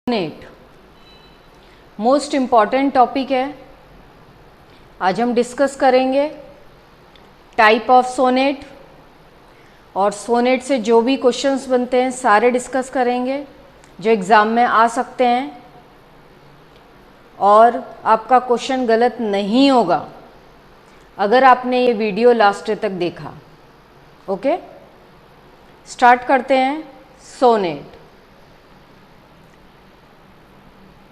Sonnet most important topic है। आज हम डिस्कस करेंगे टाइप ऑफ सोनेट और सोनेट से जो भी क्वेश्चंस बनते हैं सारे डिस्कस करेंगे जो एग्ज़ाम में आ सकते हैं, और आपका क्वेश्चन गलत नहीं होगा अगर आपने ये वीडियो लास्ट तक देखा। ओके, स्टार्ट करते हैं। Sonnet.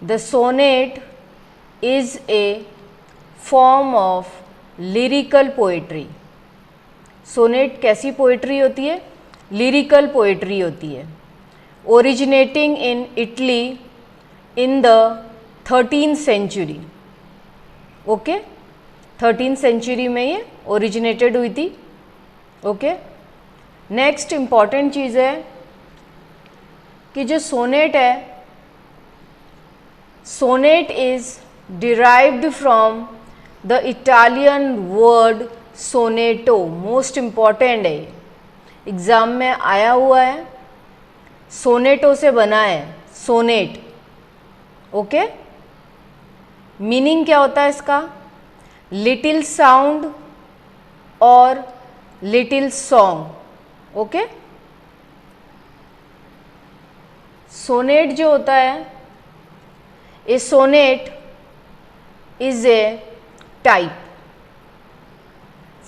The sonnet is a form of lyrical poetry. Sonnet कैसी पोइट्री होती है? लिरिकल पोइट्री होती है। Originating in Italy in the 13th century. Okay, 13th century में ये ओरिजिनेटेड हुई थी। ओके, नेक्स्ट इम्पॉर्टेंट चीज़ है कि जो सोनेट है, sonnet is derived from the Italian word sonetto. Most important है, एग्ज़ाम में आया हुआ है, सोनेटो से बना है सोनेट। ओके, मीनिंग क्या होता है इसका? लिटिल साउंड और लिटिल सॉन्ग। ओके, सोनेट जो होता है, a sonnet is a type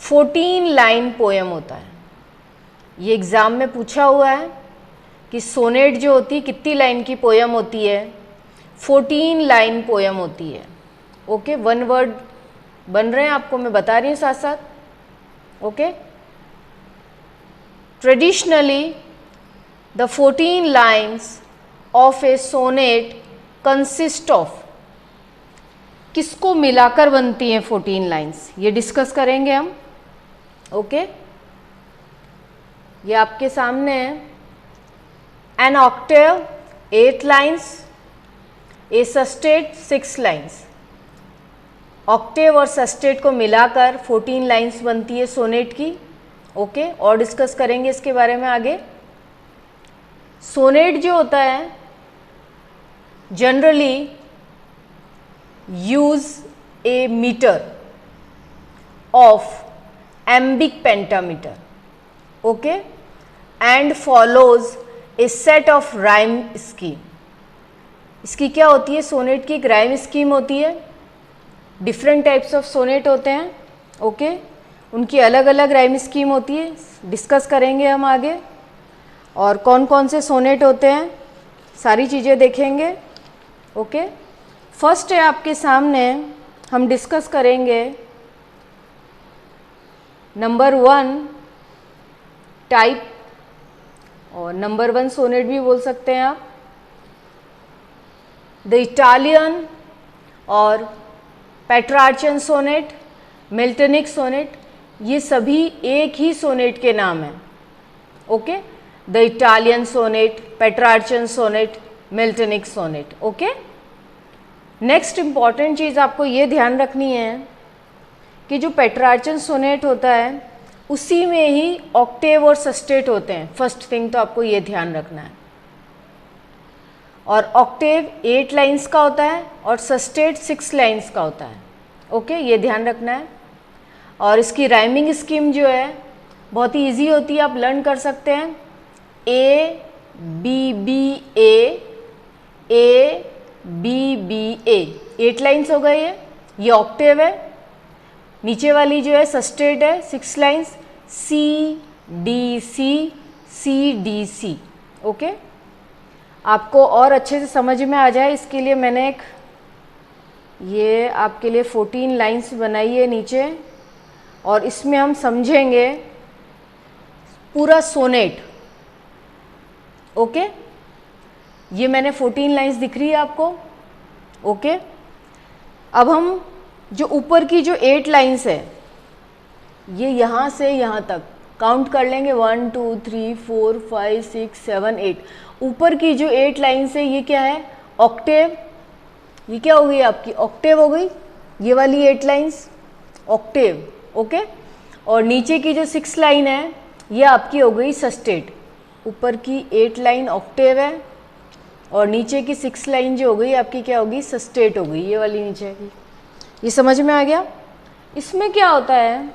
14 line poem होता है। ये एग्ज़ाम में पूछा हुआ है कि सोनेट जो होती है कितनी लाइन की पोएम होती है? 14 लाइन पोएम होती है। ओके, वन वर्ड बन रहे हैं, आपको मैं बता रही हूँ साथ साथ। Okay, traditionally the 14 lines of a sonnet consist of, किसको मिलाकर बनती हैं 14 लाइन्स, ये डिस्कस करेंगे हम। ओके, ये आपके सामने है। एन ऑक्टेव 8 लाइन्स, ए सस्टेट 6 लाइन्स। ऑक्टेव और सस्टेट को मिलाकर 14 लाइन्स बनती है सोनेट की। ओके, और डिस्कस करेंगे इसके बारे में आगे। सोनेट जो होता है generally use a meter of iambic pentameter, okay, and follows a set of rhyme scheme. इसकी क्या होती है? सोनेट की एक राइम स्कीम होती है। डिफरेंट टाइप्स ऑफ सोनेट होते हैं। ओके, उनकी अलग अलग राइम स्कीम होती है, डिस्कस करेंगे हम आगे। और कौन कौन से सोनेट होते हैं सारी चीज़ें देखेंगे। ओके, फर्स्ट है आपके सामने, हम डिस्कस करेंगे नंबर 1 टाइप, और नंबर 1 सोनेट भी बोल सकते हैं आप। द इटालियन और पेट्रार्चन सोनेट, मिल्टनिक सोनेट, ये सभी एक ही सोनेट के नाम हैं। Okay, the Italian sonnet, Petrarchan sonnet, Miltonic sonnet. Okay, next important चीज़ आपको ये ध्यान रखनी है कि जो पेट्रार्चन सोनेट होता है उसी में ही ऑक्टेव और सस्टेट होते हैं। फर्स्ट थिंग तो आपको ये ध्यान रखना है। और ऑक्टेव 8 लाइन्स का होता है और सस्टेट 6 लाइन्स का होता है। ओके, ये ध्यान रखना है। और इसकी राइमिंग स्कीम जो है बहुत ही ईजी होती है, आप लर्न कर सकते हैं। A B B A B B A, 8 lines हो गए। ये ऑक्टेव है। नीचे वाली जो है सस्टेट है, 6 lines, C D C. Okay, आपको और अच्छे से समझ में आ जाए इसके लिए मैंने एक ये आपके लिए 14 लाइन्स बनाई है नीचे, और इसमें हम समझेंगे पूरा सोनेट। ओके, ये मैंने 14 लाइन्स दिख रही है आपको। ओके, अब हम जो ऊपर की जो 8 लाइन्स है, ये यहाँ से यहाँ तक काउंट कर लेंगे। 1 2 3 4 5 6 7 8। ऊपर की जो 8 लाइन्स है ये क्या है? ऑक्टेव। ये क्या हो गई आपकी? ऑक्टेव हो गई। ये वाली 8 लाइन्स ऑक्टेव। ओके, और नीचे की जो 6 लाइन है ये आपकी हो गई सस्टेट। ऊपर की 8 लाइन ऑक्टेव है, और नीचे की 6 लाइन जो हो गई आपकी क्या होगी, सस्टेट हो गई, ये वाली नीचे की। ये समझ में आ गया। इसमें क्या होता है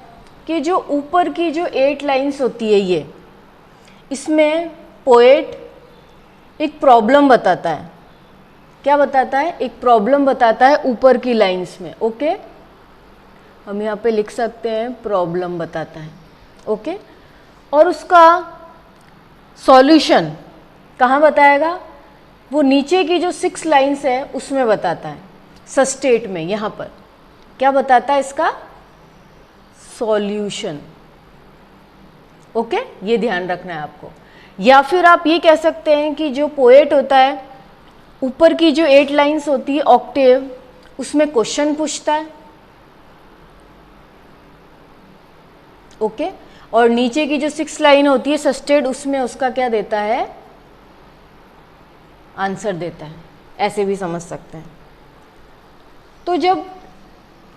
कि जो ऊपर की जो 8 लाइन्स होती है ये, इसमें पोएट एक प्रॉब्लम बताता है। क्या बताता है, एक प्रॉब्लम बताता है ऊपर की लाइन्स में। ओके, हम यहाँ पे लिख सकते हैं प्रॉब्लम बताता है। ओके, और उसका सॉल्यूशन कहाँ बताएगा, वो नीचे की जो 6 लाइन्स है उसमें बताता है, सस्टेट में। यहाँ पर क्या बताता है, इसका सॉल्यूशन। ओके, ये ध्यान रखना है आपको। या फिर आप ये कह सकते हैं कि जो पोएट होता है, ऊपर की जो 8 लाइन्स होती है ऑक्टेव, उसमें क्वेश्चन पूछता है। ओके, और नीचे की जो 6 लाइन होती है सस्टेड, उसमें उसका क्या देता है, आंसर देता है। ऐसे भी समझ सकते हैं। तो जब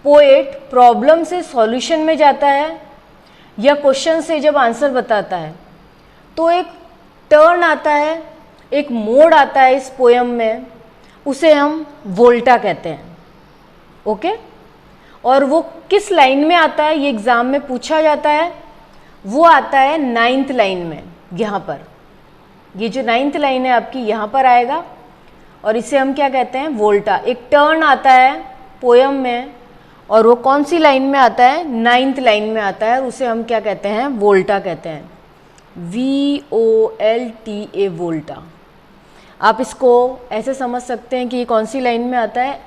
पोएट प्रॉब्लम से सॉल्यूशन में जाता है या क्वेश्चन से जब आंसर बताता है, तो एक टर्न आता है, एक मोड़ आता है इस पोयम में, उसे हम वोल्टा कहते हैं। ओके, और वो किस लाइन में आता है, ये एग्जाम में पूछा जाता है। वो आता है 9th लाइन में। यहाँ पर ये जो 9th लाइन है आपकी, यहाँ पर आएगा, और इसे हम क्या कहते हैं, वोल्टा। एक टर्न आता है पोयम में, और वो कौन सी लाइन में आता है, 9th लाइन में आता है, और उसे हम क्या कहते हैं, वोल्टा कहते हैं। VOLTA, वोल्टा। आप इसको ऐसे समझ सकते हैं कि ये कौन सी लाइन में आता है,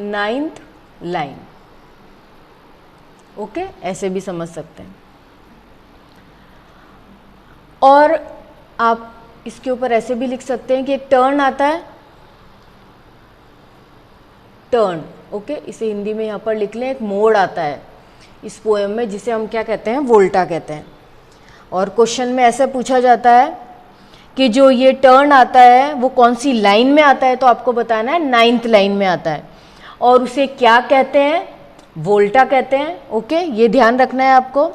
9th लाइन। ओके, ऐसे भी समझ सकते हैं। और आप इसके ऊपर ऐसे भी लिख सकते हैं कि एक टर्न आता है, टर्न। ओके, इसे हिंदी में यहाँ पर लिख लें, एक मोड़ आता है इस पोएम में, जिसे हम क्या कहते हैं, वोल्टा कहते हैं। और क्वेश्चन में ऐसे पूछा जाता है कि जो ये टर्न आता है वो कौन सी लाइन में आता है, तो आपको बताना है 9th लाइन में आता है, और उसे क्या कहते हैं, वोल्टा कहते हैं। ओके, ये ध्यान रखना है आपको।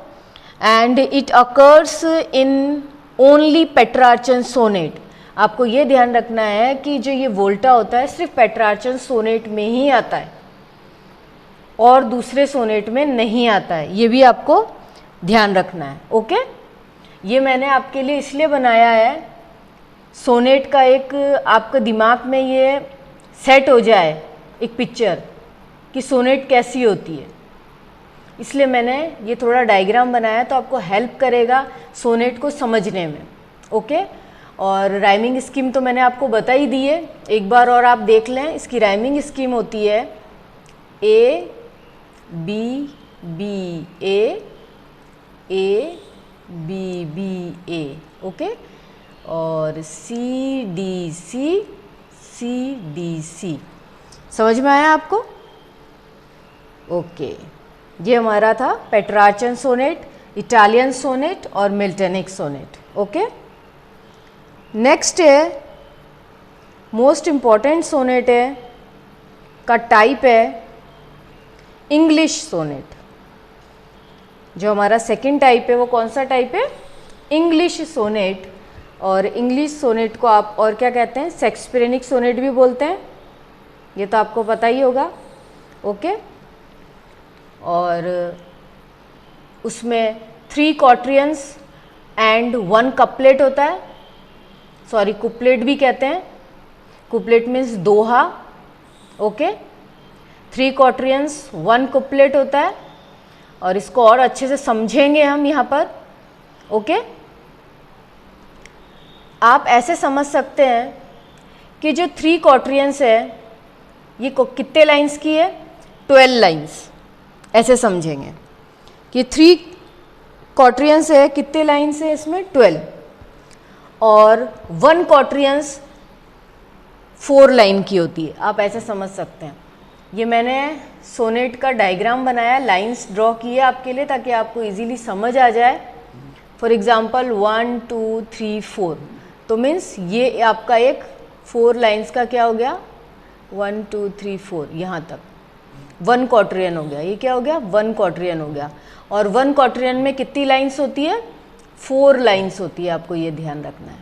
And it occurs in only Petrarchan sonnet. आपको ये ध्यान रखना है कि जो ये वोल्टा होता है सिर्फ पेट्रार्चन सोनेट में ही आता है और दूसरे सोनेट में नहीं आता है, ये भी आपको ध्यान रखना है। ओके, ये मैंने आपके लिए इसलिए बनाया है, सोनेट का एक आपके दिमाग में ये सेट हो जाए एक पिक्चर कि सोनेट कैसी होती है, इसलिए मैंने ये थोड़ा डायग्राम बनाया, तो आपको हेल्प करेगा सोनेट को समझने में। ओके, और राइमिंग स्कीम तो मैंने आपको बता ही दी है, एक बार और आप देख लें। इसकी राइमिंग स्कीम होती है A B B A A B B A। Okay, और C D C C D C। समझ में आया आपको? ओके, ये हमारा था पेट्रार्चन सोनेट, इटालियन सोनेट और मिल्टनिक सोनेट। ओके, नेक्स्ट है मोस्ट इम्पॉर्टेंट सोनेट है का टाइप है इंग्लिश सोनेट। जो हमारा सेकंड टाइप है वो कौन सा टाइप है, इंग्लिश सोनेट। और इंग्लिश सोनेट को आप और क्या कहते हैं, शेक्सपियरियन सोनेट भी बोलते हैं, ये तो आपको पता ही होगा। ओके, और उसमें 3 क्वाट्रियंस एंड 1 कपलेट होता है, सॉरी कुपलेट भी कहते हैं, कुपलेट मीन्स दोहा। ओके, 3 क्वाट्रियंस 1 कुपलेट होता है, और इसको और अच्छे से समझेंगे हम यहाँ पर। ओके, आप ऐसे समझ सकते हैं कि जो 3 क्वाट्रियंस है ये कितने लाइंस की है, 12 लाइंस। ऐसे समझेंगे कि 3 क्वाट्रियंस है, कितने लाइंस है इसमें, 12, और 1 क्वाट्रियंस 4 लाइन की होती है। आप ऐसे समझ सकते हैं। ये मैंने सोनेट का डायग्राम बनाया, लाइंस ड्रॉ किए आपके लिए ताकि आपको इजीली समझ आ जाए। फॉर एग्जांपल 1 2 3 4, तो मीन्स ये आपका एक 4 लाइंस का क्या हो गया, 1 2 3 4, यहाँ तक 1 क्वाट्रियन हो गया। ये क्या हो गया, 1 क्वाट्रियन हो गया। और 1 क्वाट्रियन में कितनी लाइंस होती है, 4 लाइंस होती है, आपको ये ध्यान रखना है।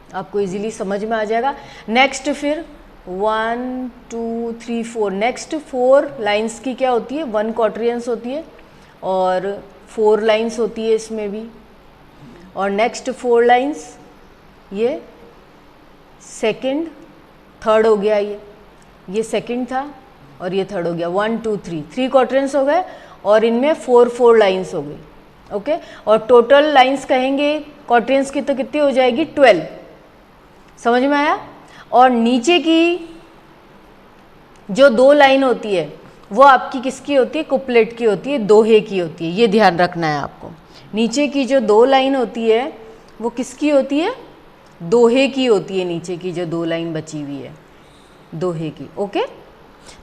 आपको इजीली समझ में आ जाएगा। नेक्स्ट फिर 1 2 3 4 नेक्स्ट 4 लाइंस की क्या होती है, 1 क्वाड्रियंस होती है और 4 लाइंस होती है इसमें भी। और नेक्स्ट 4 लाइंस ये सेकंड थर्ड हो गया, ये सेकंड था और ये थर्ड हो गया। 1 2 3 क्वाड्रेंट्स हो गए और इनमें 4 लाइंस हो गई। ओके, और टोटल लाइंस कहेंगे क्वाड्रेंट्स की तो कितनी हो जाएगी, 12। समझ में आया। और नीचे की जो 2 लाइन होती है वो आपकी किसकी होती है, कुपलेट की होती है, दोहे की होती है। ये ध्यान रखना है आपको। नीचे की जो 2 लाइन होती है वो किसकी होती है, दोहे की होती है। नीचे की जो 2 लाइन बची हुई है दोहे की। ओके,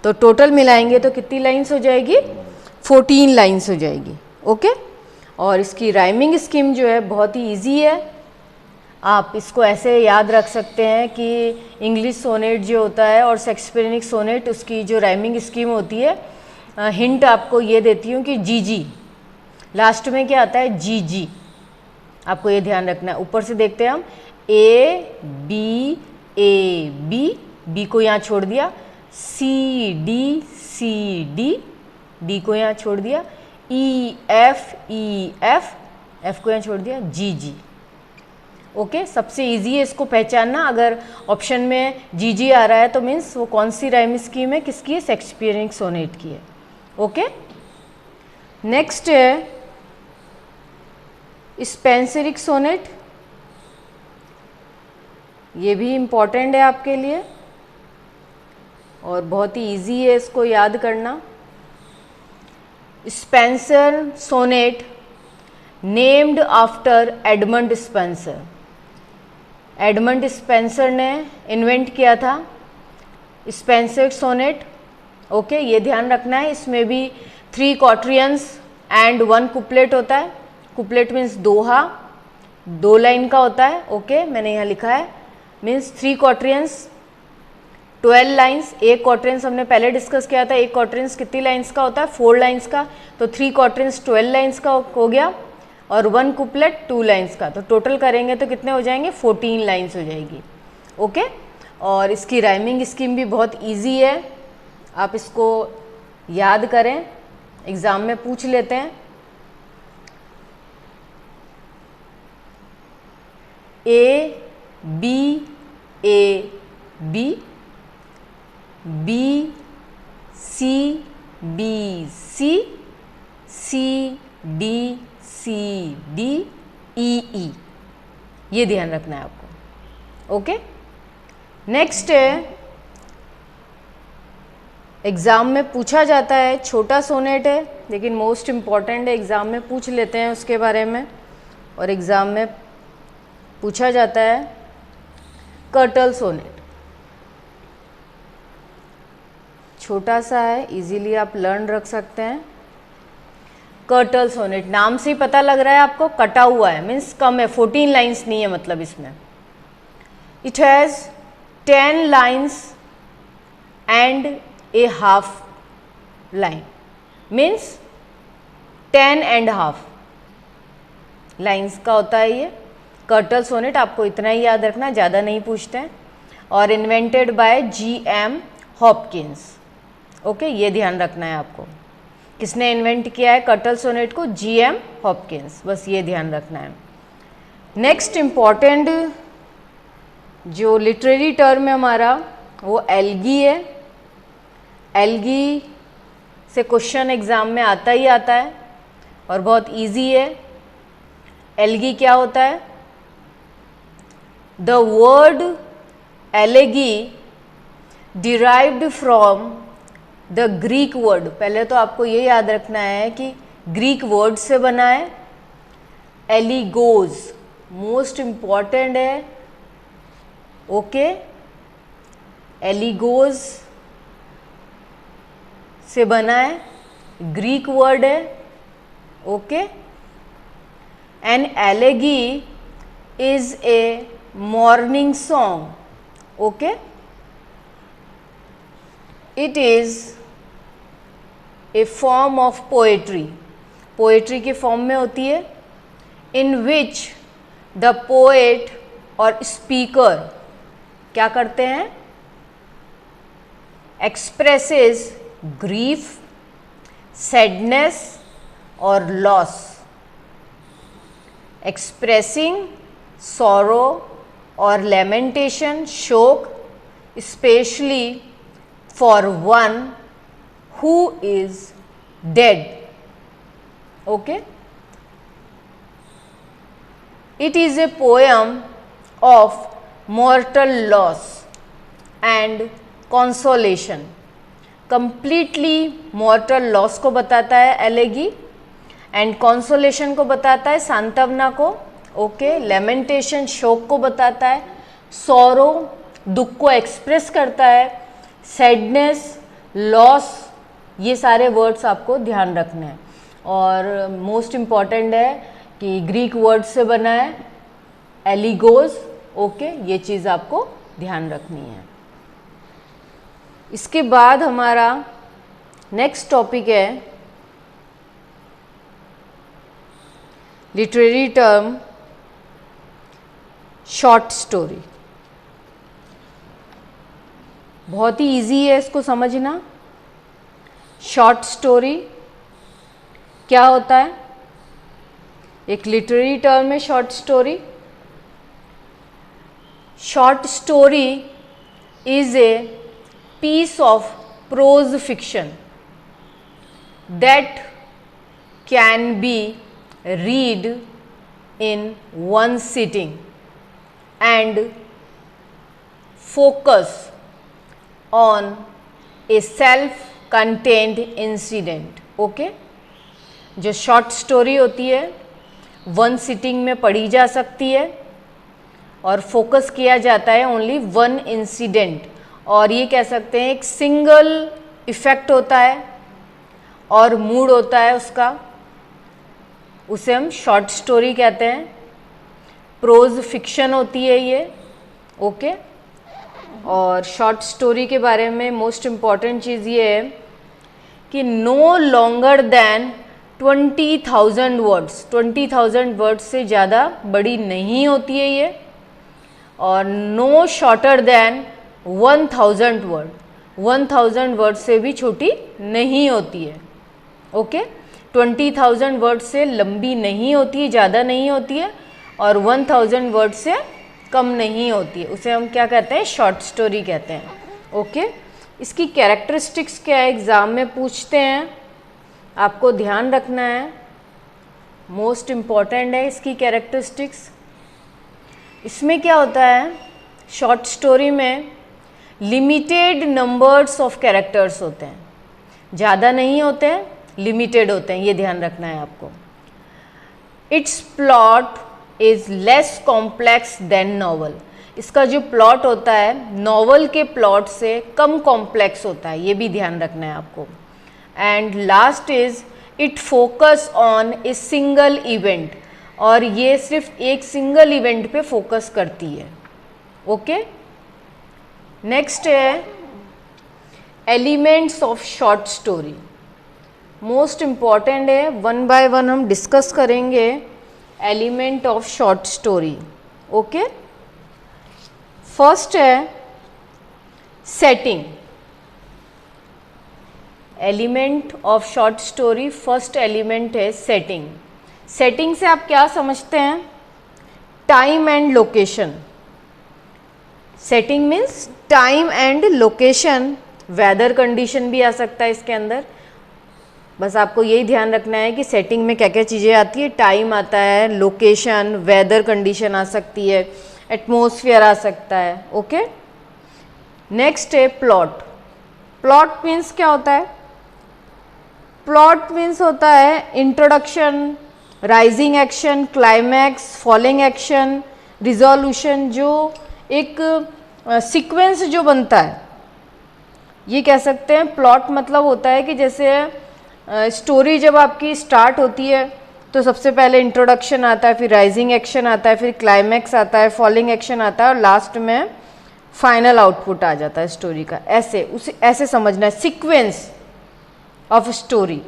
तो टोटल मिलाएंगे तो कितनी लाइंस हो जाएगी, 14 लाइंस हो जाएगी। ओके, और इसकी राइमिंग स्कीम जो है बहुत ही इजी है। आप इसको ऐसे याद रख सकते हैं कि इंग्लिश सोनेट जो होता है और शेक्सपियरिक सोनेट, उसकी जो राइमिंग स्कीम होती है, हिंट आपको ये देती हूँ कि जी जी लास्ट में क्या आता है, जी जी। आपको ये ध्यान रखना है। ऊपर से देखते हैं हम, ए बी बी को यहाँ छोड़ दिया, सी डी डी को यहाँ छोड़ दिया, ई एफ एफ को यहाँ छोड़ दिया, जी जी। ओके, सबसे इजी है इसको पहचानना। अगर ऑप्शन में जी जी आ रहा है तो मीन्स वो कौन सी राइम स्कीम है, किसकी है, शेक्सपियरिक सोनेट की है। ओके, नेक्स्ट है स्पेंसरिक सोनेट। ये भी इम्पॉर्टेंट है आपके लिए और बहुत ही इजी है इसको याद करना। Spenser sonnet named after Edmund Spenser. Edmund Spenser ने इन्वेंट किया था स्पेंसर सोनेट। ओके, ये ध्यान रखना है। इसमें भी 3 क्वाड्रियंस एंड 1 कुपलेट होता है। कुपलेट मीन्स दोहा, 2 लाइन का होता है। ओके, मैंने यहाँ लिखा है, मीन्स 3 क्वाड्रियंस 12 लाइंस। एक क्वाड्रेंस हमने पहले डिस्कस किया था, एक क्वाड्रेंस कितनी लाइंस का होता है, 4 लाइंस का। तो 3 क्वाड्रेंस 12 लाइंस का हो गया और 1 कुपलेट 2 लाइंस का। तो टोटल करेंगे तो कितने हो जाएंगे, 14 लाइंस हो जाएगी। ओके, और इसकी राइमिंग स्कीम भी बहुत इजी है, आप इसको याद करें, एग्ज़ाम में पूछ लेते हैं। A B B C D E. ये ध्यान रखना है आपको। ओके, नेक्स्ट है, एग्ज़ाम में पूछा जाता है, छोटा सोनेट है लेकिन मोस्ट इम्पॉर्टेंट है, एग्ज़ाम में पूछ लेते हैं उसके बारे में। और एग्ज़ाम में पूछा जाता है कर्टल सोनेट। छोटा सा है, इजीली आप लर्न रख सकते हैं। कर्टल सोनेट, नाम से ही पता लग रहा है आपको, कटा हुआ है, मीन्स कम है, 14 लाइंस नहीं है मतलब इसमें। It has 10 lines and A half line, means 10 and half lines का होता है ये कर्टल सोनेट। आपको इतना ही याद रखना, ज़्यादा नहीं पूछते हैं। और invented by GM. Hopkins. Okay, ये ध्यान रखना है आपको, किसने इन्वेंट किया है कर्टल सोनेट को, जी.एम. हॉपकिंस, बस ये ध्यान रखना है। नेक्स्ट इम्पॉर्टेंट जो लिटरेरी टर्म है हमारा वो एल्गी है। एल्गी से क्वेश्चन एग्ज़ाम में आता ही आता है और बहुत इजी है। एल्गी क्या होता है, the word एलेगी derived from the Greek word. पहले तो आपको ये याद रखना है कि ग्रीक वर्ड से बना है। एलिगोज मोस्ट इम्पॉर्टेंट है। ओके, एलिगोज से बना है, ग्रीक वर्ड है। Okay, an elegy is a mourning song. Okay, it is a form of poetry, poetry की फॉर्म में होती है। इन विच द पोएट और स्पीकर क्या करते हैं? एक्सप्रेसेस ग्रीफ, सैडनेस और लॉस। एक्सप्रेसिंग सॉरो और लेमेंटेशन, शोक, specially for one who is dead. Okay, it is a poem of mortal loss and consolation। completely mortal loss को बताता है एलेगी, एंड consolation को बताता है सांत्वना को। ओके, lamentation शोक को बताता है, sorrow दुख को एक्सप्रेस करता है, sadness लॉस, ये सारे वर्ड्स आपको ध्यान रखने हैं। और मोस्ट इम्पॉर्टेंट है कि ग्रीक वर्ड से बना है, एलिगोज। ओके, ये चीज़ आपको ध्यान रखनी है। इसके बाद हमारा नेक्स्ट टॉपिक है लिटरेरी टर्म शॉर्ट स्टोरी। बहुत ही इजी है इसको समझना। शॉर्ट स्टोरी क्या होता है? एक लिटरेरी टर्म है short story. Short story is a piece of prose fiction that can be read in one sitting and focus on a self contained incident. Okay, जो शॉर्ट स्टोरी होती है one sitting में पढ़ी जा सकती है और फोकस किया जाता है ओनली वन इंसिडेंट, और ये कह सकते हैं एक सिंगल इफेक्ट होता है और मूड होता है उसका, उसे हम शॉर्ट स्टोरी कहते हैं। प्रोज फिक्शन होती है ये। ओके, और शॉर्ट स्टोरी के बारे में मोस्ट इम्पॉर्टेंट चीज़ ये है कि no longer than 20,000 words, 20,000 words से ज़्यादा बड़ी नहीं होती है ये, और no shorter than 1,000 word, 1,000 word से भी छोटी नहीं होती है। ओके, 20,000 वर्ड से लंबी नहीं होती है, ज़्यादा नहीं होती है, और 1,000 वर्ड से कम नहीं होती है। उसे हम क्या कहते हैं? शॉर्ट स्टोरी कहते हैं। ओके, इसकी कैरेक्टरिस्टिक्स क्या है? एग्ज़ाम में पूछते हैं, आपको ध्यान रखना है, मोस्ट इम्पॉर्टेंट है इसकी कैरेक्टरिस्टिक्स। इसमें क्या होता है? शॉर्ट स्टोरी में लिमिटेड नंबर्स ऑफ कैरेक्टर्स होते हैं, ज़्यादा नहीं होते हैं, लिमिटेड होते हैं, ये ध्यान रखना है आपको। It's plot is less complex than novel. इसका जो प्लॉट होता है नॉवल के प्लॉट से कम कॉम्प्लेक्स होता है, ये भी ध्यान रखना है आपको। And last is it focus on a single event, और ये सिर्फ एक सिंगल इवेंट पे फोकस करती है। ओके, नेक्स्ट है elements of short story. Most important है, वन बाय वन हम डिस्कस करेंगे element of short story. Okay, first है setting. Element of short story, first element है सेटिंग। सेटिंग से आप क्या समझते हैं? Time and location. Setting means time and location, weather condition भी आ सकता है इसके अंदर। बस आपको यही ध्यान रखना है कि सेटिंग में क्या क्या चीज़ें आती है। टाइम आता है, लोकेशन, वेदर कंडीशन आ सकती है, एटमॉस्फेयर आ सकता है। ओके, नेक्स्ट है प्लॉट। प्लॉट मीन्स क्या होता है? प्लॉट मीन्स होता है introduction, rising action, climax, falling action, resolution, जो एक सीक्वेंस जो बनता है, ये कह सकते हैं प्लॉट। मतलब होता है कि जैसे स्टोरी जब आपकी स्टार्ट होती है तो सबसे पहले इंट्रोडक्शन आता है, फिर राइजिंग एक्शन आता है, फिर क्लाइमैक्स आता है, फॉलिंग एक्शन आता है, और लास्ट में फाइनल आउटपुट आ जाता है स्टोरी का। ऐसे उसे ऐसे समझना है, सीक्वेंस ऑफ स्टोरी।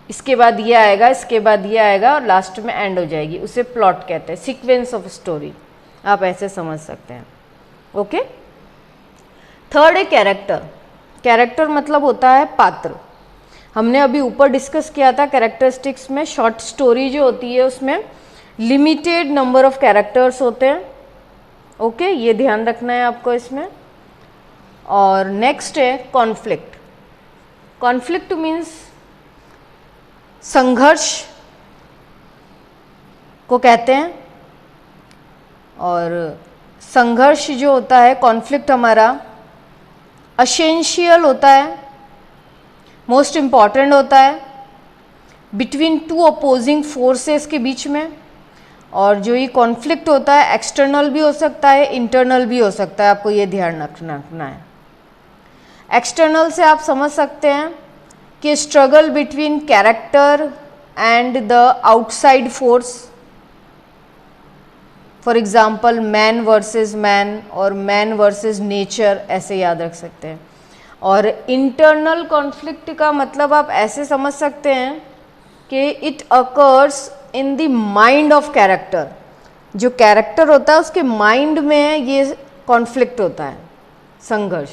इसके बाद ये आएगा, इसके बाद ये आएगा, और लास्ट में एंड हो जाएगी, उसे प्लॉट कहते हैं, सीक्वेंस ऑफ स्टोरी। आप ऐसे समझ सकते हैं। ओके, थर्ड है कैरेक्टर। कैरेक्टर मतलब होता है पात्र। हमने अभी ऊपर डिस्कस किया था कैरेक्टरिस्टिक्स में, शॉर्ट स्टोरी जो होती है उसमें लिमिटेड नंबर ऑफ कैरेक्टर्स होते हैं। ओके, ये ध्यान रखना है आपको इसमें। और नेक्स्ट है कॉन्फ्लिक्ट। कॉन्फ्लिक्ट मीन्स संघर्ष को कहते हैं। और संघर्ष जो होता है, कॉन्फ्लिक्ट हमारा असेंशियल होता है, मोस्ट इम्पॉर्टेंट होता है बिटवीन टू अपोजिंग फोर्सेस के बीच में। और जो ये कॉन्फ्लिक्ट होता है एक्सटर्नल भी हो सकता है, इंटरनल भी हो सकता है, आपको ये ध्यान रखना है। एक्सटर्नल से आप समझ सकते हैं कि struggle between character and the outside force, for example man versus man और मैन वर्सेस नेचर, ऐसे याद रख सकते हैं। और इंटरनल कॉन्फ्लिक्ट का मतलब आप ऐसे समझ सकते हैं कि it occurs in the mind of character. जो कैरेक्टर होता है उसके माइंड में ये कॉन्फ्लिक्ट होता है, संघर्ष,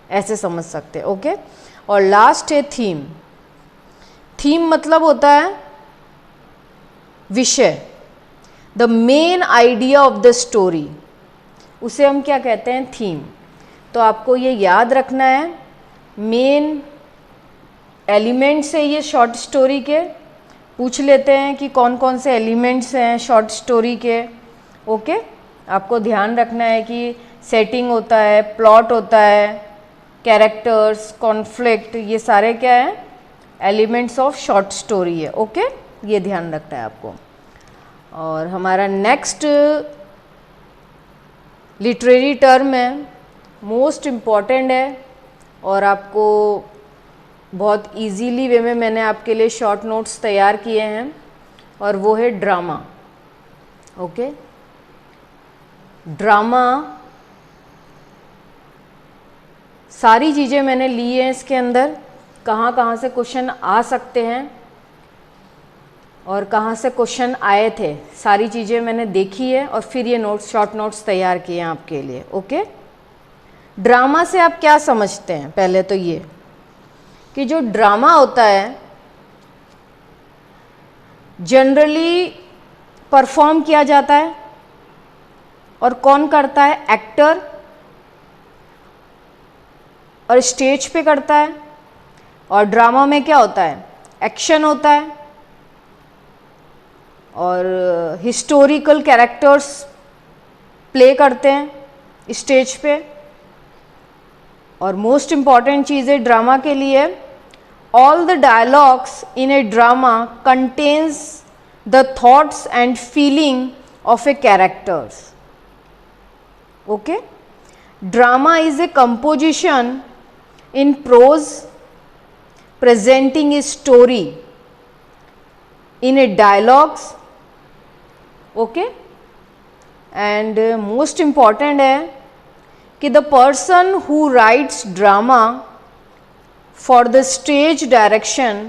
ऐसे समझ सकते हैं। ओके, और लास्ट है थीम। थीम मतलब होता है विषय, the main idea of the story, उसे हम क्या कहते हैं, थीम। तो आपको ये याद रखना है, मेन एलिमेंट्स है ये शॉर्ट स्टोरी के। पूछ लेते हैं कि कौन कौन से एलिमेंट्स हैं शॉर्ट स्टोरी के। ओके, आपको ध्यान रखना है कि सेटिंग होता है, प्लॉट होता है, कैरेक्टर्स, कॉन्फ्लिक्ट, ये सारे क्या है, एलिमेंट्स ऑफ शॉर्ट स्टोरी है। ओके, ये ध्यान रखना है आपको। और हमारा नेक्स्ट लिटरेरी टर्म है, मोस्ट इम्पॉर्टेंट है और आपको बहुत इजीली वे में मैंने आपके लिए शॉर्ट नोट्स तैयार किए हैं, और वो है ड्रामा। ओके, ड्रामा सारी चीज़ें मैंने ली हैं इसके अंदर, कहाँ कहाँ से क्वेश्चन आ सकते हैं और कहाँ से क्वेश्चन आए थे, सारी चीज़ें मैंने देखी है और फिर ये नोट्स, शॉर्ट नोट्स तैयार किए हैं आपके लिए। ओके, ड्रामा से आप क्या समझते हैं? पहले तो ये कि जो ड्रामा होता है जनरली परफॉर्म किया जाता है, और कौन करता है? एक्टर, और स्टेज पे करता है। और ड्रामा में क्या होता है? एक्शन होता है और हिस्टोरिकल कैरेक्टर्स प्ले करते हैं स्टेज पे। और मोस्ट इम्पॉर्टेंट चीज़ है ड्रामा के लिए, all the dialogues in A drama contains the thoughts and feeling of A characters. Okay, drama is a composition in prose presenting a story in a dialogues. Okay, and most important है कि the person who writes drama for the stage direction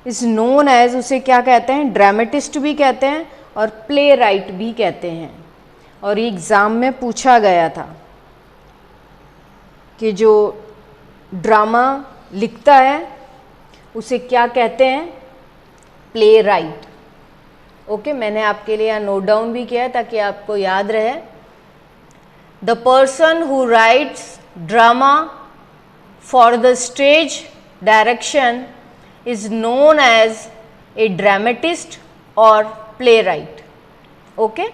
is known as, उसे क्या कहते हैं? Dramatist भी कहते हैं और प्ले राइट भी कहते हैं। और ये एग्ज़ाम में पूछा गया था कि जो ड्रामा लिखता है उसे क्या कहते हैं? Play right. ओके, मैंने आपके लिए यहाँ नोट डाउन भी किया है ताकि आपको याद रहे। The person who writes drama for the stage direction is known as a dramatist और प्ले राइट। ओके,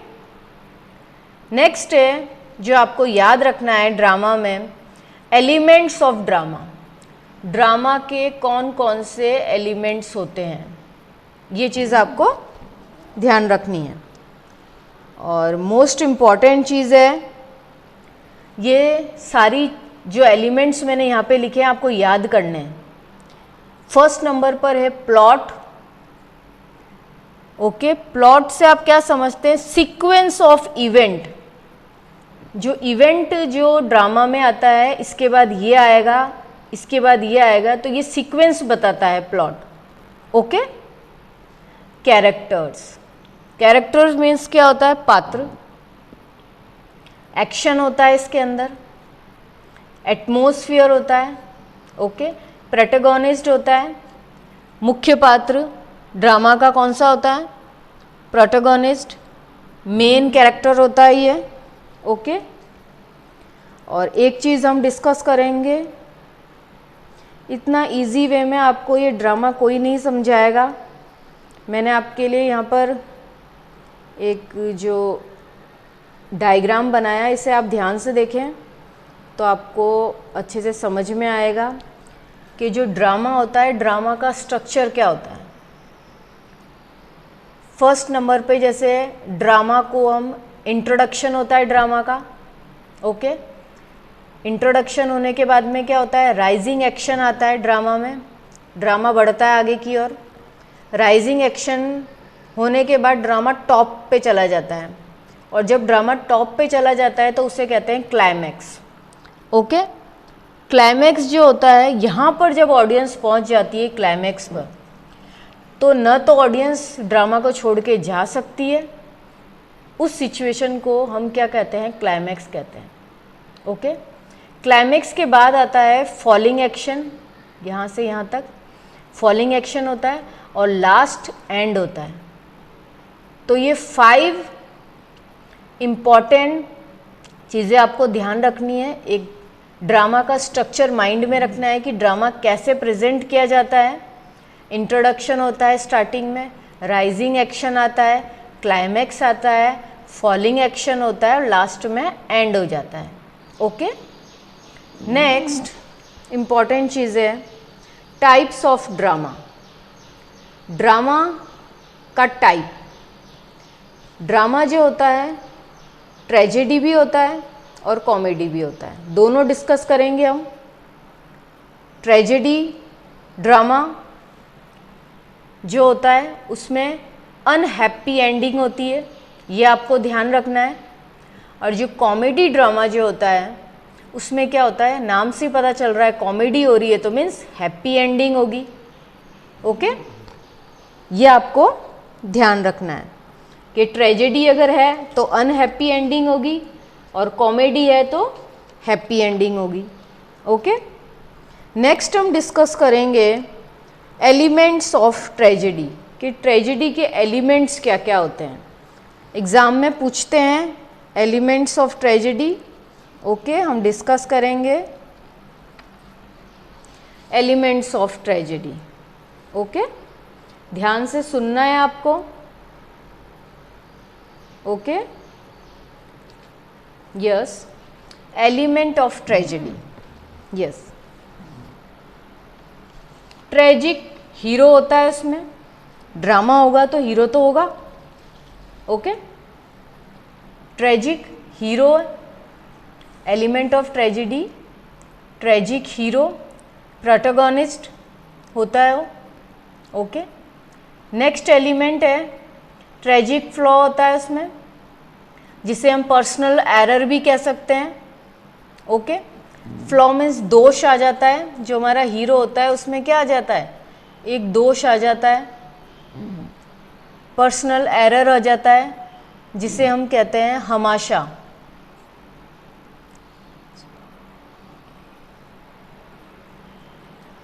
नेक्स्ट है जो आपको याद रखना है ड्रामा में, एलिमेंट्स ऑफ ड्रामा। ड्रामा के कौन कौन से एलिमेंट्स होते हैं, ये चीज़ आपको ध्यान रखनी है। और मोस्ट इम्पॉर्टेंट चीज़ है, ये सारी जो एलिमेंट्स मैंने यहाँ पे लिखे हैं आपको याद करने हैं। फर्स्ट नंबर पर है प्लॉट। ओके, प्लॉट से आप क्या समझते हैं? Sequence of event. जो इवेंट जो ड्रामा में आता है, इसके बाद ये आएगा, इसके बाद ये आएगा, तो ये सीक्वेंस बताता है plot. Okay, characters. Characters means क्या होता है? पात्र। एक्शन होता है इसके अंदर, एटमॉस्फेयर होता है, ओके, प्रोटैगनिस्ट होता है, मुख्य पात्र ड्रामा का कौन सा होता है, प्रोटैगनिस्ट, मेन कैरेक्टर होता है ये, ओके। और एक चीज़ हम डिस्कस करेंगे, इतना इजी वे में आपको ये ड्रामा कोई नहीं समझाएगा। मैंने आपके लिए यहाँ पर एक जो डायग्राम बनाया, इसे आप ध्यान से देखें तो आपको अच्छे से समझ में आएगा कि जो ड्रामा होता है, ड्रामा का स्ट्रक्चर क्या होता है। फर्स्ट नंबर पे जैसे ड्रामा को हम इंट्रोडक्शन होता है ड्रामा का, ओके। इंट्रोडक्शन होने के बाद में क्या होता है, राइजिंग एक्शन आता है ड्रामा में, ड्रामा बढ़ता है आगे की ओर। राइजिंग एक्शन होने के बाद ड्रामा टॉप पे चला जाता है, और जब ड्रामा टॉप पे चला जाता है तो उसे कहते हैं क्लाइमैक्स, ओके। क्लाइमैक्स जो होता है, यहाँ पर जब ऑडियंस पहुँच जाती है क्लाइमैक्स पर, तो न तो ऑडियंस ड्रामा को छोड़ के जा सकती है, उस सिचुएशन को हम क्या कहते हैं, क्लाइमैक्स कहते हैं, ओके। क्लाइमैक्स के बाद आता है फॉलिंग एक्शन, यहाँ से यहाँ तक फॉलिंग एक्शन होता है, और लास्ट एंड होता है। तो ये 5 इम्पॉर्टेंट चीज़ें आपको ध्यान रखनी है। एक ड्रामा का स्ट्रक्चर माइंड में रखना है कि ड्रामा कैसे प्रेजेंट किया जाता है। इंट्रोडक्शन होता है स्टार्टिंग में, राइजिंग एक्शन आता है, क्लाइमैक्स आता है, फॉलिंग एक्शन होता है, और लास्ट में एंड हो जाता है, ओके। नेक्स्ट इम्पॉर्टेंट चीज़ है टाइप्स ऑफ ड्रामा। ड्रामा का टाइप, ड्रामा जो होता है ट्रेजेडी भी होता है और कॉमेडी भी होता है, दोनों डिस्कस करेंगे हम। ट्रेजेडी ड्रामा जो होता है उसमें अनहैप्पी एंडिंग होती है, ये आपको ध्यान रखना है। और जो कॉमेडी ड्रामा जो होता है उसमें क्या होता है, नाम से पता चल रहा है कॉमेडी हो रही है तो मीन्स हैप्पी एंडिंग होगी, ओके। ये आपको ध्यान रखना है कि ट्रेजेडी अगर है तो अनहैप्पी एंडिंग होगी, और कॉमेडी है तो हैप्पी एंडिंग होगी, ओके। नेक्स्ट हम डिस्कस करेंगे एलिमेंट्स ऑफ ट्रेजेडी, कि ट्रेजेडी के एलिमेंट्स क्या क्या होते हैं। एग्ज़ाम में पूछते हैं एलिमेंट्स ऑफ ट्रेजेडी, ओके। हम डिस्कस करेंगे एलिमेंट्स ऑफ ट्रेजेडी, ओके। ध्यान से सुनना है आपको, okay. Yes, element of tragedy, yes. Tragic hero होता है, उसमें ड्रामा होगा तो हीरो तो होगा, okay. Tragic hero, element of tragedy, tragic hero, protagonist होता है वो, ओके। नेक्स्ट एलिमेंट है ट्रेजिक फ्लॉ होता है उसमें, जिसे हम पर्सनल एरर भी कह सकते हैं, ओके। फ्लॉ मीन्स दोष आ जाता है, जो हमारा हीरो होता है उसमें क्या आ जाता है, एक दोष आ जाता है, पर्सनल एरर आ जाता है, जिसे हम कहते हैं हमाशा,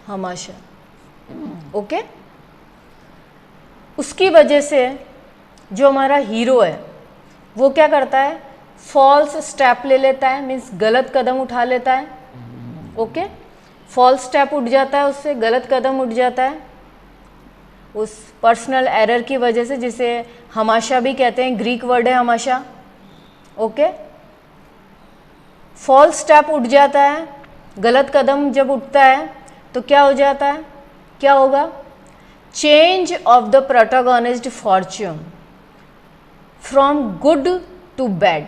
हमाशा, ओके। उसकी वजह से जो हमारा हीरो है वो क्या करता है, फॉल्स स्टेप ले लेता है, मीन्स गलत कदम उठा लेता है, ओके। फॉल्स स्टेप उठ जाता है, उससे गलत कदम उठ जाता है उस पर्सनल एरर की वजह से, जिसे हमाशा भी कहते हैं, ग्रीक वर्ड है हमाशा, ओके। फॉल्स स्टेप उठ जाता है, गलत कदम जब उठता है तो क्या हो जाता है, क्या होगा, change of the protagonist fortune from good to bad.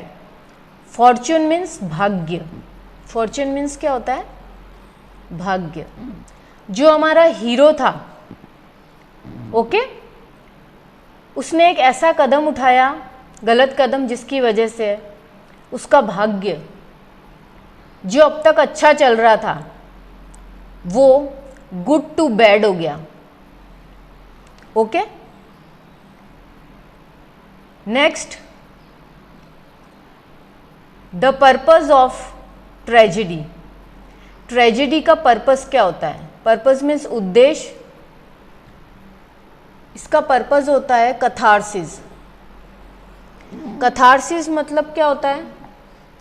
Fortune means भाग्य, फॉर्च्यून मीन्स क्या होता है, भाग्य। जो हमारा हीरो था, ओके, उसने एक ऐसा कदम उठाया, गलत कदम, जिसकी वजह से उसका भाग्य जो अब तक अच्छा चल रहा था वो गुड टू बैड हो गया, okay. Next the purpose of tragedy, tragedy का पर्पस क्या होता है? पर्पस मीन्स उद्देश्य, इसका पर्पस होता है कथारसिस। कथारसिस मतलब क्या होता है?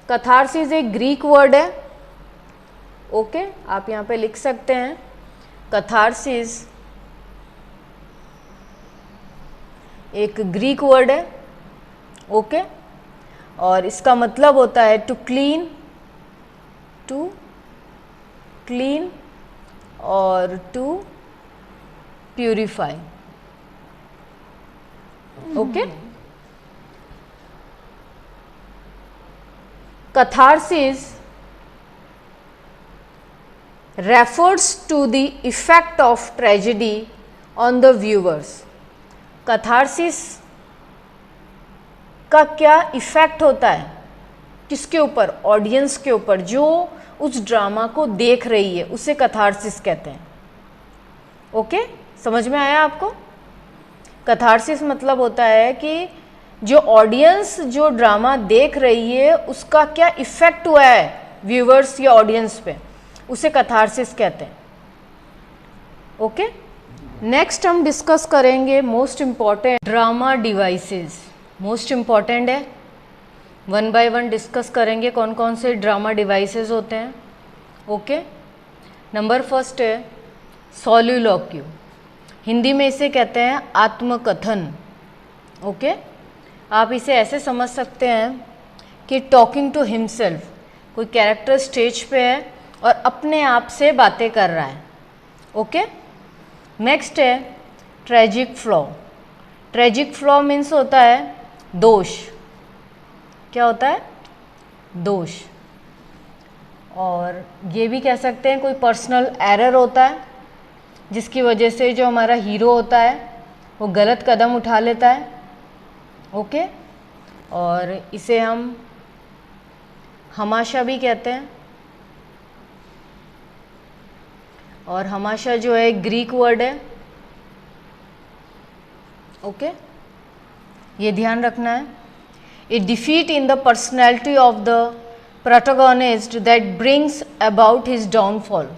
कथारसिस एक ग्रीक वर्ड है, ओके, आप यहाँ पे लिख सकते हैं कथारसिस एक ग्रीक वर्ड है, ओके, और इसका मतलब होता है टू क्लीन और to purify, okay. catharsis refers to the effect of tragedy on the viewers। catharsis का क्या इफेक्ट होता है? किसके ऊपर? ऑडियंस के ऊपर, जो उस ड्रामा को देख रही है, उसे कैथारसिस कहते हैं, ओके। समझ में आया आपको? कैथारसिस मतलब होता है कि जो ऑडियंस जो ड्रामा देख रही है उसका क्या इफेक्ट हुआ है व्यूवर्स या ऑडियंस पे, उसे कैथारसिस कहते हैं, ओके। नेक्स्ट हम डिस्कस करेंगे most important drama devices. Most important है, वन बाय वन डिस्कस करेंगे कौन कौन से ड्रामा डिवाइसेस होते हैं, ओके। नंबर फर्स्ट है सोलिलोक्यू, हिंदी में इसे कहते हैं आत्मकथन, ओके। आप इसे ऐसे समझ सकते हैं कि टॉकिंग टू हिमसेल्फ, कोई कैरेक्टर स्टेज पे है और अपने आप से बातें कर रहा है, ओके। नेक्स्ट है tragic flaw. Tragic flaw means होता है दोष। क्या होता है? दोष। और ये भी कह सकते हैं कोई पर्सनल एरर होता है जिसकी वजह से जो हमारा हीरो होता है वो गलत कदम उठा लेता है, ओके। और इसे हम हमाशा भी कहते हैं, और हमाशा जो है ग्रीक वर्ड है, ओके। ये ध्यान रखना है। A defeat in the personality of the protagonist that brings about his downfall,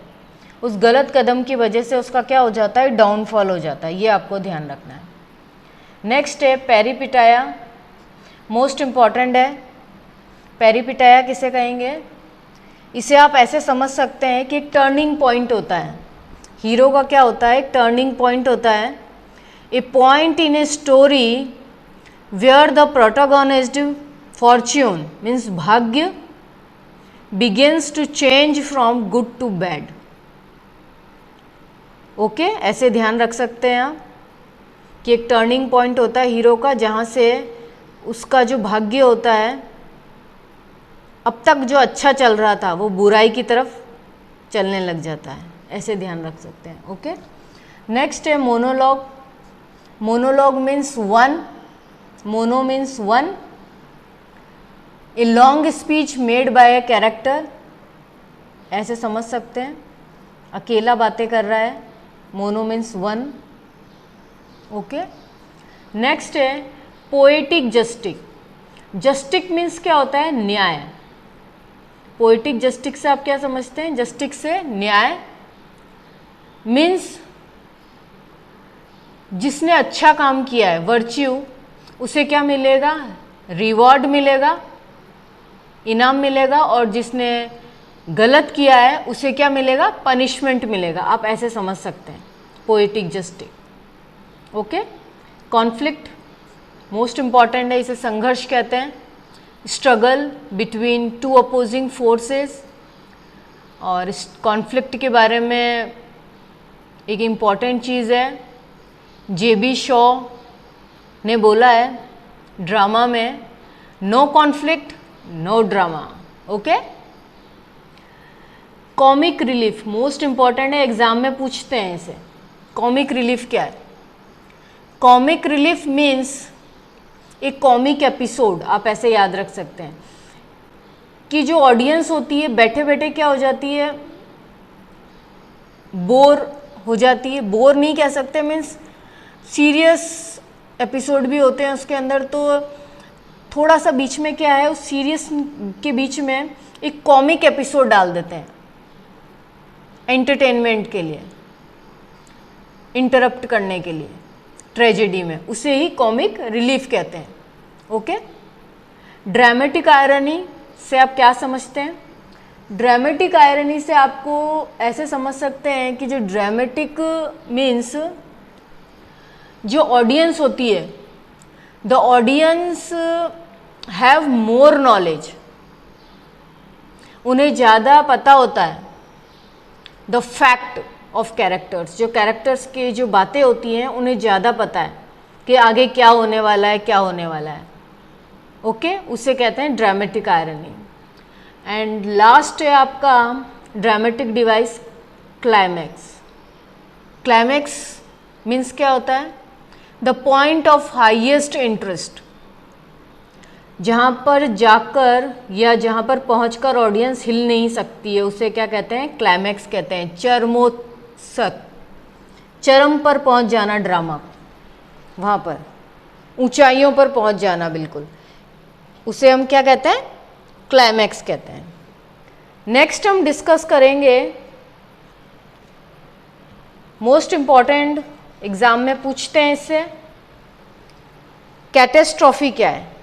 उस गलत कदम की वजह से उसका क्या हो जाता है? डाउनफॉल हो जाता है, ये आपको ध्यान रखना है। नेक्स्ट है पेरिपिटाया, मोस्ट इम्पॉर्टेंट है। पेरिपिटाया किसे कहेंगे? इसे आप ऐसे समझ सकते हैं कि एक टर्निंग पॉइंट होता है, हीरो का क्या होता है? एक टर्निंग पॉइंट होता है। A point in a story where the protagonist fortune means भाग्य begins to change from good to bad, okay. ऐसे ध्यान रख सकते हैं आप कि एक टर्निंग पॉइंट होता है हीरो का, जहाँ से उसका जो भाग्य होता है, अब तक जो अच्छा चल रहा था वो बुराई की तरफ चलने लग जाता है, ऐसे ध्यान रख सकते हैं, ओके। नेक्स्ट है monologue. Monologue means one, mono means one, a long speech made by a character, ऐसे समझ सकते हैं, अकेला बातें कर रहा है, mono means one, okay. Next है पोएटिक जस्टिक। जस्टिक मीन्स क्या होता है? न्याय। पोएटिक जस्टिक से आप क्या समझते हैं? जस्टिक से न्याय मीन्स जिसने अच्छा काम किया है, वर्च्यू, उसे क्या मिलेगा? रिवॉर्ड मिलेगा, इनाम मिलेगा, और जिसने गलत किया है उसे क्या मिलेगा? पनिशमेंट मिलेगा। आप ऐसे समझ सकते हैं poetic जस्टिक, okay. Conflict most important है, इसे संघर्ष कहते हैं, struggle between two opposing forces. और इस कॉन्फ्लिक्ट के बारे में एक इम्पॉर्टेंट चीज़ है, जेबी शॉ ने बोला है ड्रामा में, no conflict no drama, okay. Comic relief most important है, एग्जाम में पूछते हैं इसे। कॉमिक रिलीफ क्या है? कॉमिक रिलीफ मीन्स एक कॉमिक एपिसोड, आप ऐसे याद रख सकते हैं कि जो ऑडियंस होती है बैठे बैठे क्या हो जाती है? बोर हो जाती है। बोर नहीं कह सकते, मीन्स सीरियस एपिसोड भी होते हैं उसके अंदर, तो थोड़ा सा बीच में क्या है, उस सीरियस के बीच में एक कॉमिक एपिसोड डाल देते हैं एंटरटेनमेंट के लिए, इंटरप्ट करने के लिए ट्रेजेडी में, उसे ही कॉमिक रिलीफ कहते हैं। ओके, ड्रामेटिक आयरनी से आप क्या समझते हैं? ड्रामेटिक आयरनी से आपको ऐसे समझ सकते हैं कि जो ड्रामेटिक मीन्स जो ऑडियंस होती है, the audience have more knowledge, उन्हें ज़्यादा पता होता है द फैक्ट ऑफ कैरेक्टर्स, जो कैरेक्टर्स की जो बातें होती हैं उन्हें ज़्यादा पता है कि आगे क्या होने वाला है, क्या होने वाला है। ओके, उसे कहते हैं ड्रामेटिक आयरनी। एंड लास्ट है आपका dramatic device climax. Climax means क्या होता है? The point of highest interest, जहाँ पर जाकर या जहाँ पर पहुँचकर ऑडियंस हिल नहीं सकती है, उसे क्या कहते हैं? क्लाइमैक्स कहते हैं। चरमोत्कर्ष, चरम पर पहुँच जाना ड्रामा, वहाँ पर ऊंचाइयों पर पहुँच जाना बिल्कुल, उसे हम क्या कहते हैं? क्लाइमैक्स कहते हैं। नेक्स्ट हम डिस्कस करेंगे मोस्ट इम्पॉर्टेंट, एग्जाम में पूछते हैं इससे, कैटेस्ट्रॉफी क्या है।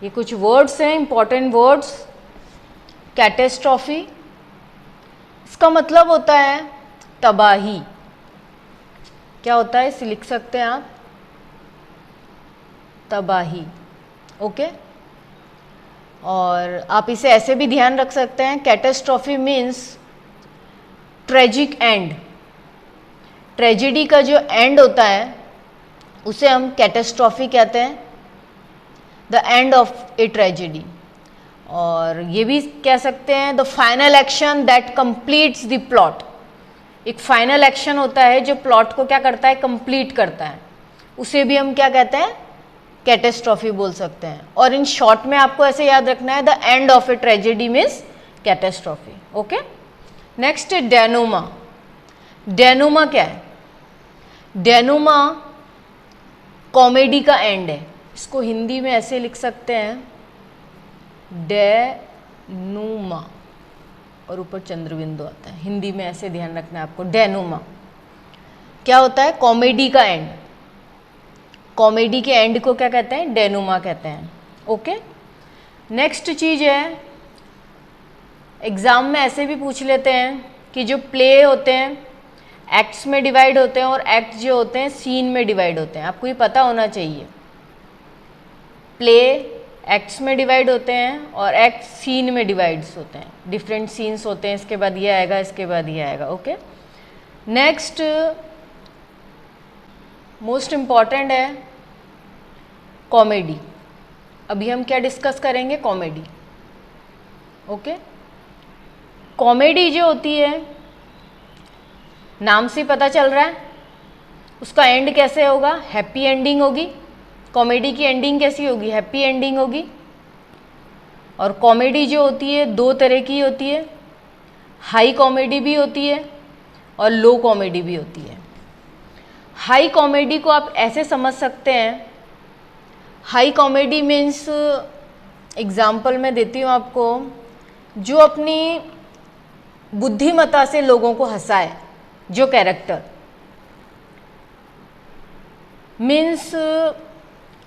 ये कुछ वर्ड्स हैं, इंपॉर्टेंट वर्ड्स। कैटेस्ट्रॉफी, इसका मतलब होता है तबाही। क्या होता है इसे लिख सकते हैं आप? तबाही। ओके, और आप इसे ऐसे भी ध्यान रख सकते हैं, catastrophe means tragic and. Tragedy का जो एंड होता है उसे हम कैटेस्ट्रॉफी कहते हैं, the end of a tragedy. और ये भी कह सकते हैं the final action that completes the plot. एक फाइनल एक्शन होता है जो प्लॉट को क्या करता है? कंप्लीट करता है, उसे भी हम क्या कहते हैं? कैटेस्ट्रॉफी बोल सकते हैं। और इन शॉर्ट में आपको ऐसे याद रखना है, the end of a tragedy means catastrophe. Okay, next denouement. Denouement क्या है? डेनोमा कॉमेडी का एंड है। इसको हिंदी में ऐसे लिख सकते हैं, डेनुमा, और ऊपर चंद्रबिंदु आता है। हिंदी में ऐसे ध्यान रखना है आपको। डेनुमा क्या होता है? कॉमेडी का एंड। कॉमेडी के एंड को क्या कहते हैं? डेनुमा कहते हैं। ओके, नेक्स्ट चीज़ है, एग्ज़ाम में ऐसे भी पूछ लेते हैं कि जो प्ले होते हैं एक्ट्स में डिवाइड होते हैं, और एक्ट जो होते हैं सीन में डिवाइड होते हैं। आपको ये पता होना चाहिए, प्ले एक्ट्स में डिवाइड होते हैं और एक्ट सीन में डिवाइड्स होते हैं। डिफरेंट सीन्स होते हैं, इसके बाद ये आएगा, इसके बाद ये आएगा। ओके, नेक्स्ट मोस्ट इम्पॉर्टेंट है कॉमेडी। अभी हम क्या डिस्कस करेंगे? कॉमेडी। ओके, कॉमेडी जो होती है, नाम से पता चल रहा है उसका एंड कैसे होगा? हैप्पी एंडिंग होगी। कॉमेडी की एंडिंग कैसी होगी? हैप्पी एंडिंग होगी। और कॉमेडी जो होती है दो तरह की होती है, हाई कॉमेडी भी होती है और लो कॉमेडी भी होती है। हाई कॉमेडी को आप ऐसे समझ सकते हैं, हाई कॉमेडी मीन्स, एग्जाम्पल मैं देती हूँ आपको, जो अपनी बुद्धिमत्ता से लोगों को हंसाए, जो कैरेक्टर मीन्स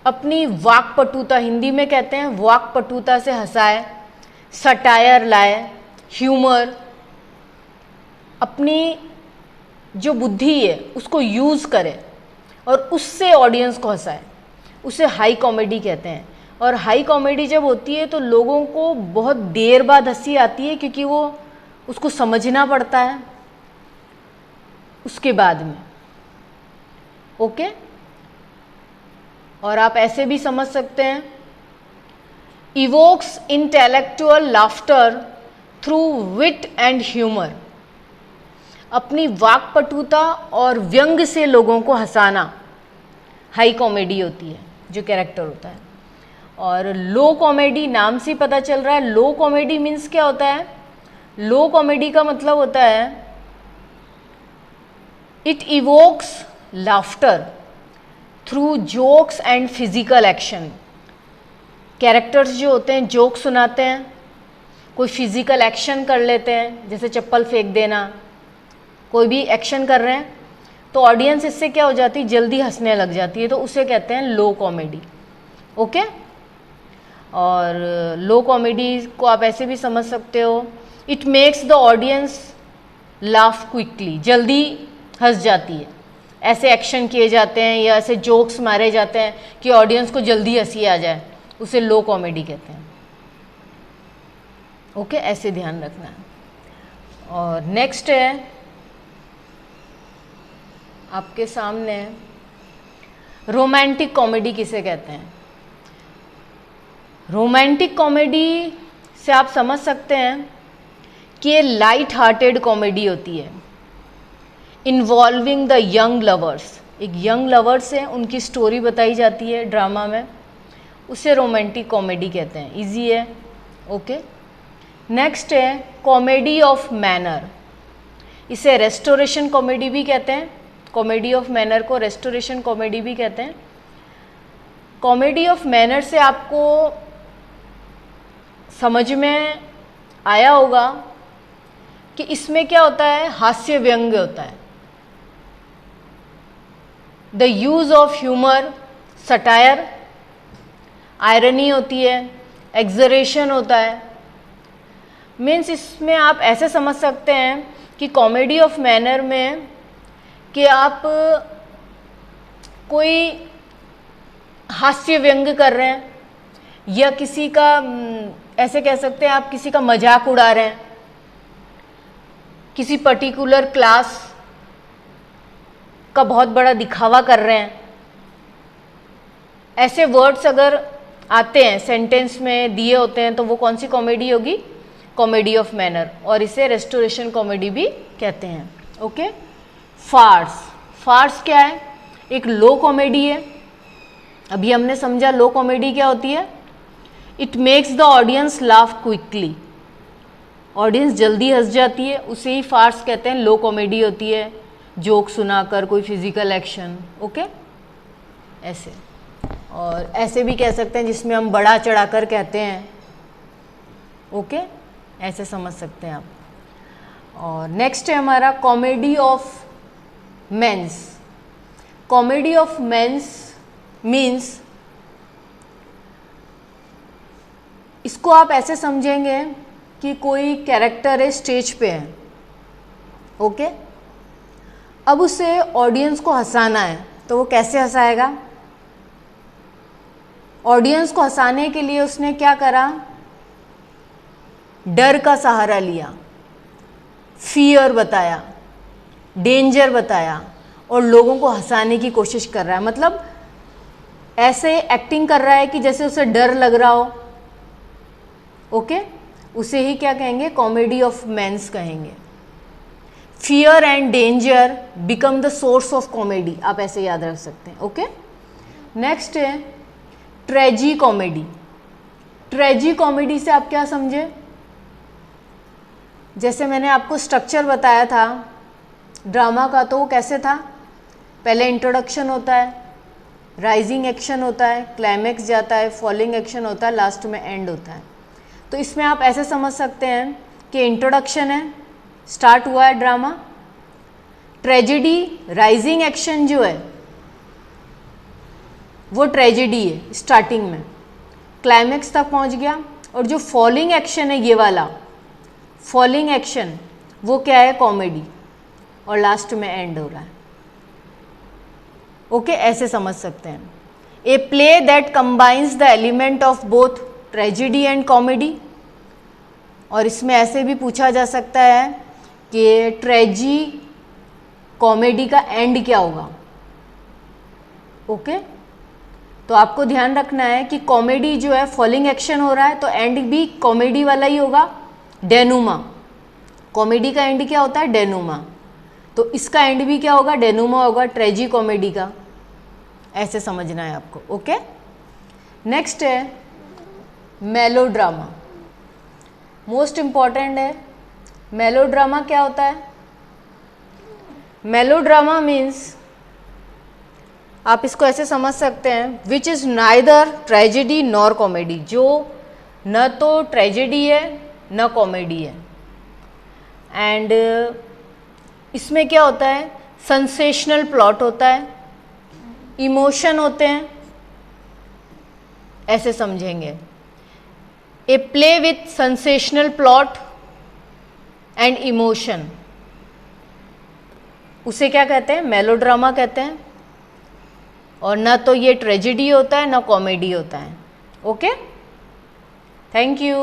अपनी वाक्पटुता, हिंदी में कहते हैं वाक्पटुता से हंसाए, सटायर लाए, ह्यूमर, अपनी जो बुद्धि है उसको यूज़ करे और उससे ऑडियंस को हंसाए, उसे हाई कॉमेडी कहते हैं। और हाई कॉमेडी जब होती है तो लोगों को बहुत देर बाद हंसी आती है, क्योंकि वो उसको समझना पड़ता है उसके बाद में। ओके, और आप ऐसे भी समझ सकते हैं, evokes intellectual laughter through wit and humour. अपनी वाक्पटुता और व्यंग से लोगों को हंसाना हाई कॉमेडी होती है, जो कैरेक्टर होता है। और लो कॉमेडी, नाम से पता चल रहा है, लो कॉमेडी मीन्स क्या होता है? लो कॉमेडी का मतलब होता है it evokes laughter through jokes and physical action. Characters जो होते हैं जोक सुनाते हैं, कोई फिजिकल एक्शन कर लेते हैं जैसे चप्पल फेंक देना, कोई भी एक्शन कर रहे हैं तो ऑडियंस इससे क्या हो जाती है, जल्दी हंसने लग जाती है, तो उसे कहते हैं लो कॉमेडी। ओके, और लो कॉमेडी को आप ऐसे भी समझ सकते हो, it makes the audience laugh quickly, जल्दी हंस जाती है। ऐसे एक्शन किए जाते हैं या ऐसे जोक्स मारे जाते हैं कि ऑडियंस को जल्दी हंसी आ जाए, उसे लो कॉमेडी कहते हैं। ओके, ऐसे ध्यान रखना है। और नेक्स्ट है आपके सामने, रोमांटिक कॉमेडी किसे कहते हैं। रोमांटिक कॉमेडी से आप समझ सकते हैं कि ये लाइट हार्टेड कॉमेडी होती है, इन्वॉल्विंग द यंग लवर्स। एक यंग लवर्स है, उनकी स्टोरी बताई जाती है ड्रामा में, उसे रोमांटिक कॉमेडी कहते हैं। इजी है। ओके, नेक्स्ट है कॉमेडी ऑफ मैनर, इसे रेस्टोरेशन कॉमेडी भी कहते हैं। कॉमेडी ऑफ मैनर को रेस्टोरेशन कॉमेडी भी कहते हैं। कॉमेडी ऑफ मैनर से आपको समझ में आया होगा कि इसमें क्या होता है, हास्य व्यंग्य होता है, the use of humour, satire, irony होती है, एक्सजरेशन होता है। मीन्स इसमें आप ऐसे समझ सकते हैं कि कॉमेडी ऑफ मैनर में कि आप कोई हास्य व्यंग्य कर रहे हैं या किसी का, ऐसे कह सकते हैं आप किसी का मजाक उड़ा रहे हैं, किसी पर्टिकुलर क्लास का बहुत बड़ा दिखावा कर रहे हैं। ऐसे वर्ड्स अगर आते हैं सेंटेंस में दिए होते हैं तो वो कौन सी कॉमेडी होगी, कॉमेडी ऑफ मैनर, और इसे रेस्टोरेशन कॉमेडी भी कहते हैं। ओके, फार्स, फार्स क्या है, एक लो कॉमेडी है। अभी हमने समझा लो कॉमेडी क्या होती है, it makes the audience laugh quickly, audience जल्दी हंस जाती है, उसे ही फार्स कहते हैं। लो कॉमेडी होती है जोक सुनाकर, कोई फिजिकल एक्शन। ओके, ऐसे, और ऐसे भी कह सकते हैं जिसमें हम बड़ा चढ़ाकर कहते हैं। ओके, ऐसे समझ सकते हैं आप। और नेक्स्ट है हमारा comedy of manners. Comedy of manners means, इसको आप ऐसे समझेंगे कि कोई कैरेक्टर है स्टेज पे है, ओके, अब उसे ऑडियंस को हंसाना है तो वो कैसे हंसाएगा। ऑडियंस को हंसाने के लिए उसने क्या करा, डर का सहारा लिया, फियर बताया, डेंजर बताया और लोगों को हंसाने की कोशिश कर रहा है। मतलब ऐसे एक्टिंग कर रहा है कि जैसे उसे डर लग रहा हो। ओके, उसे ही क्या कहेंगे, कॉमेडी ऑफ मेंस कहेंगे। Fear and danger become the source of comedy, आप ऐसे याद रख सकते हैं। ओके, नेक्स्ट है ट्रेजी कॉमेडी। ट्रेजी कॉमेडी से आप क्या समझे, जैसे मैंने आपको स्ट्रक्चर बताया था ड्रामा का, तो वो कैसे था, पहले इंट्रोडक्शन होता है, राइजिंग एक्शन होता है, क्लाइमैक्स जाता है, फॉलिंग एक्शन होता है, लास्ट में एंड होता है। तो इसमें आप ऐसे समझ सकते हैं कि इंट्रोडक्शन है, स्टार्ट हुआ है ड्रामा, ट्रेजेडी, राइजिंग एक्शन जो है वो ट्रेजेडी है स्टार्टिंग में, क्लाइमैक्स तक पहुंच गया, और जो फॉलिंग एक्शन है ये वाला फॉलिंग एक्शन वो क्या है, कॉमेडी, और लास्ट में एंड हो रहा है। ओके, ऐसे समझ सकते हैं। A play that combines the element of both tragedy and comedy. और इसमें ऐसे भी पूछा जा सकता है कि ट्रेजी कॉमेडी का एंड क्या होगा। ओके, तो आपको ध्यान रखना है कि कॉमेडी जो है फॉलिंग एक्शन हो रहा है तो एंड भी कॉमेडी वाला ही होगा, डेनुमा। कॉमेडी का एंड क्या होता है, डेनुमा, तो इसका एंड भी क्या होगा, डेनुमा होगा, ट्रेजी कॉमेडी का। ऐसे समझना है आपको। ओके, नेक्स्ट है मेलोड्रामा, मोस्ट इम्पॉर्टेंट है। मेलोड्रामा क्या होता है, मेलोड्रामा मीन्स आप इसको ऐसे समझ सकते हैं, which is neither tragedy nor comedy, जो न तो ट्रेजेडी है न कॉमेडी है। एंड इसमें क्या होता है, सेंसेशनल प्लॉट होता है, इमोशन होते हैं, ऐसे समझेंगे। A play with sensational plot and emotion, उसे क्या कहते हैं, मेलोड्रामा कहते हैं। और ना तो ये ट्रेजेडी होता है ना कॉमेडी होता है। Okay, thank you.